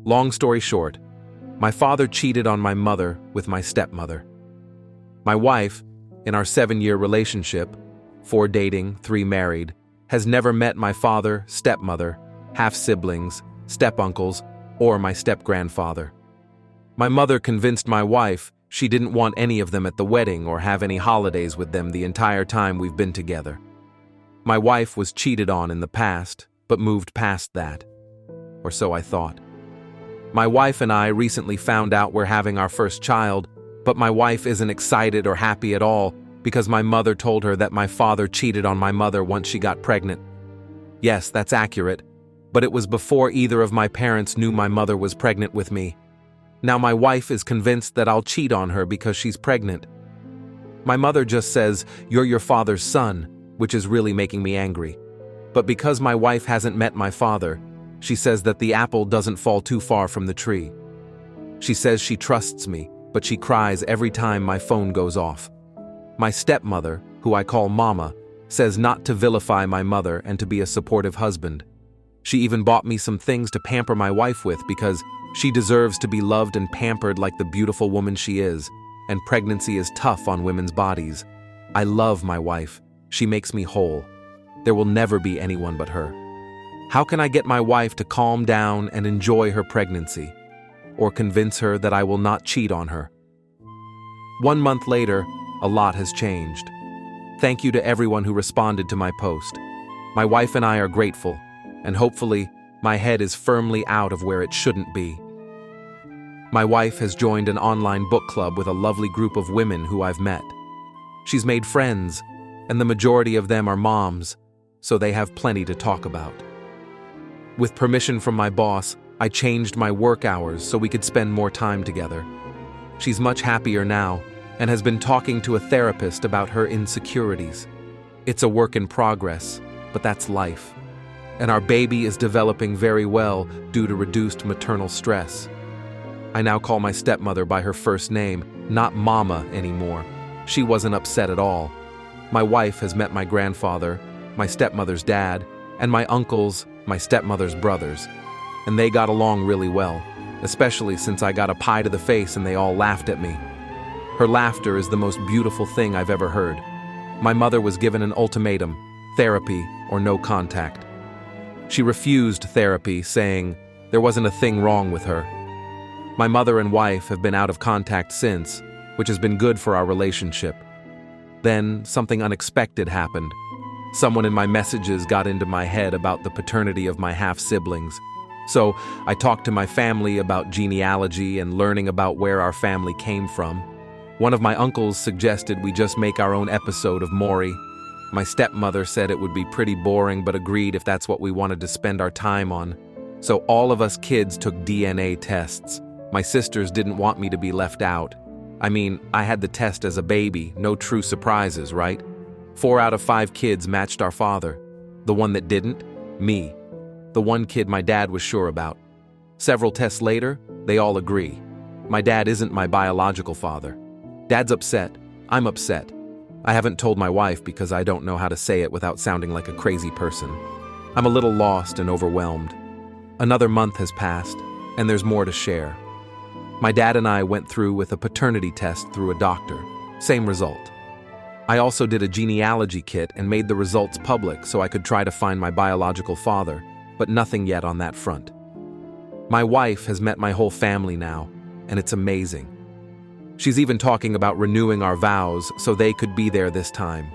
Long story short, my father cheated on my mother with my stepmother. My wife, in our 7-year relationship, 4 dating, 3 married, has never met my father, stepmother, half-siblings, step-uncles, or my step-grandfather. My mother convinced my wife she didn't want any of them at the wedding or have any holidays with them the entire time we've been together. My wife was cheated on in the past, but moved past that. Or so I thought. My wife and I recently found out we're having our first child, but my wife isn't excited or happy at all because my mother told her that my father cheated on my mother once she got pregnant. Yes, that's accurate, but it was before either of my parents knew my mother was pregnant with me. Now my wife is convinced that I'll cheat on her because she's pregnant. My mother just says, "You're your father's son," which is really making me angry. But because my wife hasn't met my father, she says that the apple doesn't fall too far from the tree. She says she trusts me, but she cries every time my phone goes off. My stepmother, who I call Mama, says not to vilify my mother and to be a supportive husband. She even bought me some things to pamper my wife with because she deserves to be loved and pampered like the beautiful woman she is, and pregnancy is tough on women's bodies. I love my wife. She makes me whole. There will never be anyone but her. How can I get my wife to calm down and enjoy her pregnancy? Or convince her that I will not cheat on her? 1 month later, a lot has changed. Thank you to everyone who responded to my post. My wife and I are grateful, and hopefully, my head is firmly out of where it shouldn't be. My wife has joined an online book club with a lovely group of women who I've met. She's made friends, and the majority of them are moms, so they have plenty to talk about. With permission from my boss, I changed my work hours so we could spend more time together. She's much happier now, and has been talking to a therapist about her insecurities. It's a work in progress, but that's life. And our baby is developing very well due to reduced maternal stress. I now call my stepmother by her first name, not Mama anymore. She wasn't upset at all. My wife has met my grandfather, my stepmother's dad, and my uncles, my stepmother's brothers. And they got along really well, especially since I got a pie to the face and they all laughed at me. Her laughter is the most beautiful thing I've ever heard. My mother was given an ultimatum, therapy or no contact. She refused therapy, saying there wasn't a thing wrong with her. My mother and wife have been out of contact since, which has been good for our relationship. Then something unexpected happened. Someone in my messages got into my head about the paternity of my half-siblings. So I talked to my family about genealogy and learning about where our family came from. One of my uncles suggested we just make our own episode of Maury. My stepmother said it would be pretty boring but agreed if that's what we wanted to spend our time on. So all of us kids took DNA tests. My sisters didn't want me to be left out. I mean, I had the test as a baby, no true surprises, right? 4 out of 5 kids matched our father. The one that didn't? Me. The one kid my dad was sure about. Several tests later, they all agree. My dad isn't my biological father. Dad's upset. I'm upset. I haven't told my wife because I don't know how to say it without sounding like a crazy person. I'm a little lost and overwhelmed. Another month has passed, and there's more to share. My dad and I went through with a paternity test through a doctor. Same result. I also did a genealogy kit and made the results public so I could try to find my biological father, but nothing yet on that front. My wife has met my whole family now, and it's amazing. She's even talking about renewing our vows so they could be there this time.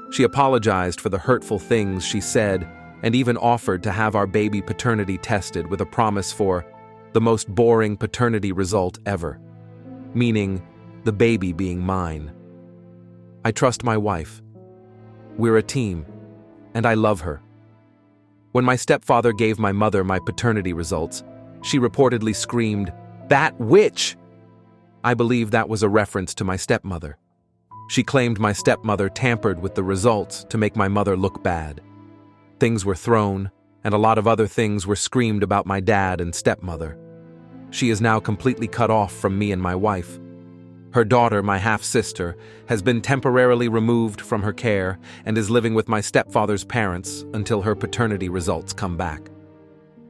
She apologized for the hurtful things she said and even offered to have our baby paternity tested with a promise for the most boring paternity result ever, meaning the baby being mine. I trust my wife. We're a team, and I love her. When my stepfather gave my mother my paternity results, she reportedly screamed, "That witch!" I believe that was a reference to my stepmother. She claimed my stepmother tampered with the results to make my mother look bad. Things were thrown, and a lot of other things were screamed about my dad and stepmother. She is now completely cut off from me and my wife. Her daughter, my half-sister, has been temporarily removed from her care and is living with my stepfather's parents until her paternity results come back.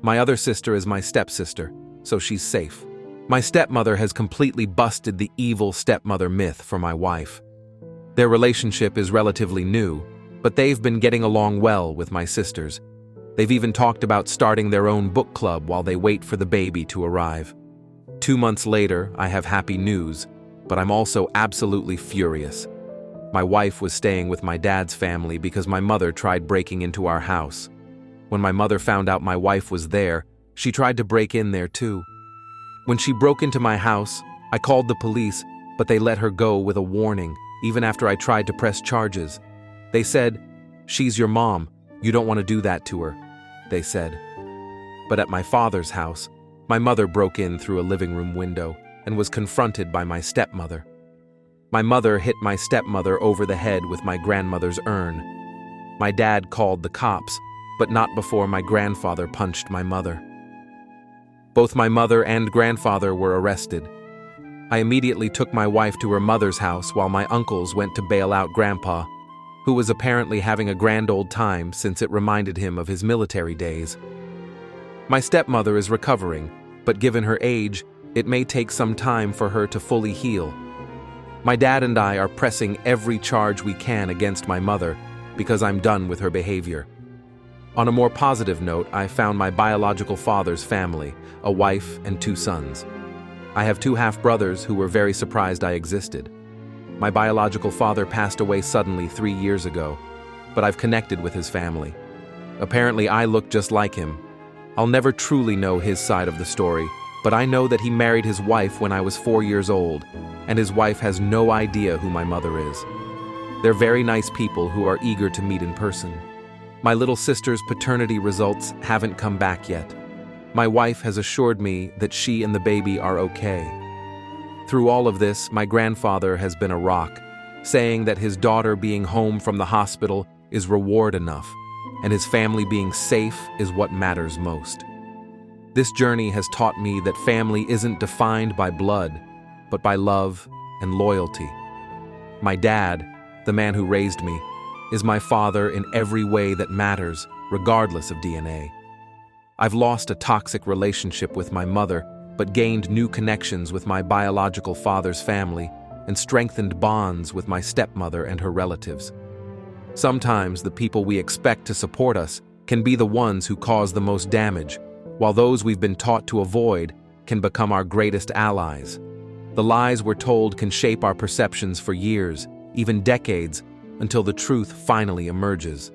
My other sister is my stepsister, so she's safe. My stepmother has completely busted the evil stepmother myth for my wife. Their relationship is relatively new, but they've been getting along well with my sisters. They've even talked about starting their own book club while they wait for the baby to arrive. 2 months later, I have happy news, but I'm also absolutely furious. My wife was staying with my dad's family because my mother tried breaking into our house. When my mother found out my wife was there, she tried to break in there too. When she broke into my house, I called the police, but they let her go with a warning, even after I tried to press charges. They said, "She's your mom. You don't want to do that to her," they said. But at my father's house, my mother broke in through a living room window and was confronted by my stepmother. My mother hit my stepmother over the head with my grandmother's urn. My dad called the cops, but not before my grandfather punched my mother. Both my mother and grandfather were arrested. I immediately took my wife to her mother's house while my uncles went to bail out Grandpa, who was apparently having a grand old time since it reminded him of his military days. My stepmother is recovering, but given her age, it may take some time for her to fully heal. My dad and I are pressing every charge we can against my mother because I'm done with her behavior. On a more positive note, I found my biological father's family, a wife and 2 sons. I have 2 half-brothers who were very surprised I existed. My biological father passed away suddenly 3 years ago, but I've connected with his family. Apparently, I look just like him. I'll never truly know his side of the story, but I know that he married his wife when I was 4 years old, and his wife has no idea who my mother is. They're very nice people who are eager to meet in person. My little sister's paternity results haven't come back yet. My wife has assured me that she and the baby are okay. Through all of this, my grandfather has been a rock, saying that his daughter being home from the hospital is reward enough, and his family being safe is what matters most. This journey has taught me that family isn't defined by blood, but by love and loyalty. My dad, the man who raised me, is my father in every way that matters, regardless of DNA. I've lost a toxic relationship with my mother, but gained new connections with my biological father's family and strengthened bonds with my stepmother and her relatives. Sometimes the people we expect to support us can be the ones who cause the most damage, while those we've been taught to avoid can become our greatest allies. The lies we're told can shape our perceptions for years, even decades, until the truth finally emerges.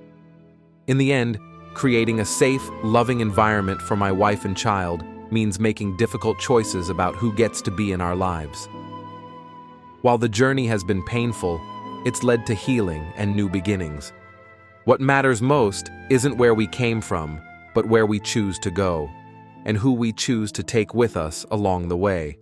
In the end, creating a safe, loving environment for my wife and child means making difficult choices about who gets to be in our lives. While the journey has been painful, it's led to healing and new beginnings. What matters most isn't where we came from, but where we choose to go, and who we choose to take with us along the way.